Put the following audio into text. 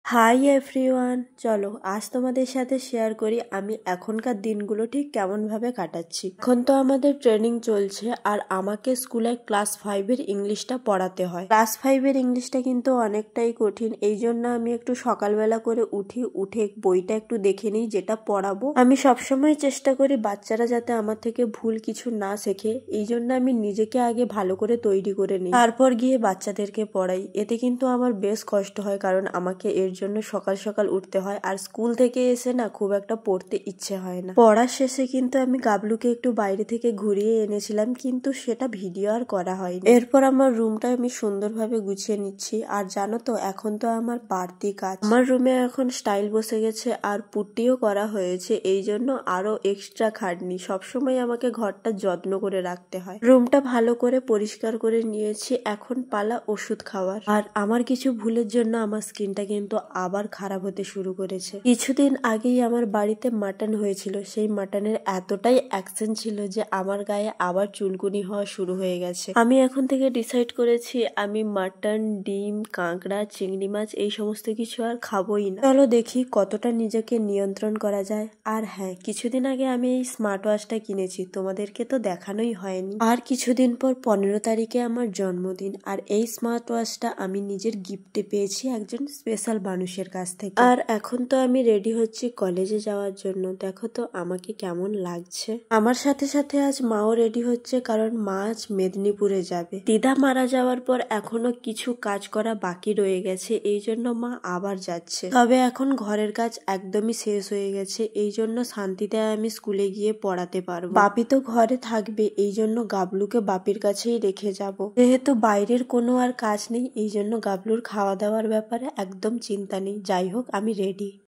Hi everyone, চলো আজ তোমাদের সাথে শেয়ার করি আমি এখনকার দিনগুলো ঠিক কেমন ভাবে কাটাচ্ছি। এখন তো আমাদের ট্রেনিং চলছে আর আমাকে স্কুলে ক্লাস 5-এর ইংলিশটা পড়াতে হয়। ক্লাস 5-এর ইংলিশটা কিন্তু অনেকটাই কঠিন, এই জন্য আমি একটু সকালবেলা করে উঠে বইটা একটু দেখে নিই যেটা পড়াবো। আমি সবসময় চেষ্টা করি বাচ্চারা যাতে আমার থেকে ভুল কিছু না শেখে, এই জন্য আমি নিজেকে আগে ভালো করে তৈরি করে নিই, তারপর গিয়ে বাচ্চাদেরকে পড়াই। এতে কিন্তু আমার বেশ কষ্ট হয়, কারণ আমাকে এর জন্য সকাল সকাল উঠতে হয় আর স্কুল থেকে এসে না খুব একটা পড়তে ইচ্ছে হয় না। পড়ার শেষে কিন্তু আমি গাবলুকে একটু বাইরে থেকে ঘুরিয়ে এনেছিলাম, কিন্তু সেটা ভিডিও আর করা হয়নি। এরপর আমার রুমটা আমি সুন্দরভাবে গুছিয়ে নিচ্ছি। আর জানো তো, এখন তো আমার বাড়তি কাজ, আমার রুমে এখন স্টাইল বসে গেছে আর পুট্টিও করা হয়েছে, এই জন্য আরো এক্সট্রা খাটনি। সবসময় আমাকে ঘরটা যত্ন করে রাখতে হয়। রুমটা ভালো করে পরিষ্কার করে নিয়েছি, এখন পালা ওষুধ খাওয়ার। আর আমার কিছু ভুলের জন্য আমার স্কিনটা কিন্তু আবার খারাপ হতে শুরু করেছে। কিছুদিন আগেই আমার বাড়িতে মাটন হয়েছিল, সেই মাটনের এতটাই অ্যাকশন ছিল যে আমার গায়ে আবার চুলকুনি হওয়া শুরু হয়ে গেছে। আমি এখন থেকে ডিসাইড করেছি আমি মাটন, ডিম, কাঁকড়া, চিংড়ি মাছ এই সমস্ত কিছু আর খাবোই না। চলো দেখি কতটা নিজেকে নিয়ন্ত্রণ করা যায়। আর হ্যাঁ, কিছুদিন আগে আমি এই স্মার্ট ওয়াচটা কিনেছি, তোমাদেরকে তো দেখানোই হয়নি। আর কিছুদিন পর 15 তারিখে আমার জন্মদিন, আর এই স্মার্ট ওয়াচটা আমি নিজের গিফটে পেয়েছি একজন স্পেশাল মানুষের কাছ থেকে। আর এখন তো আমি রেডি হচ্ছি কলেজে যাওয়ার জন্য। দেখো তো আমাকে কেমন লাগছে। আমার সাথে সাথে আজ মাও রেডি হচ্ছে, কারণ মা আজ মেদিনীপুরে যাবে। দিদা মারা যাওয়ার পর এখনো কিছু কাজ করা বাকি রয়ে গেছে, এই জন্য মা আবার যাচ্ছে। তবে এখন ঘরের কাজ একদমই শেষ হয়ে গেছে, এই জন্য শান্তিতে আমি স্কুলে গিয়ে পড়াতে পারবো। বাপি তো ঘরে থাকবে, এই জন্য গাবলুকে বাপির কাছেই রেখে যাব। যেহেতু বাইরের কোনো আর কাজ নেই, এই জন্য গাবলুর খাওয়া দাওয়ার ব্যাপারে একদম চিন্তা নেই। যাই হোক, আমি রেডি।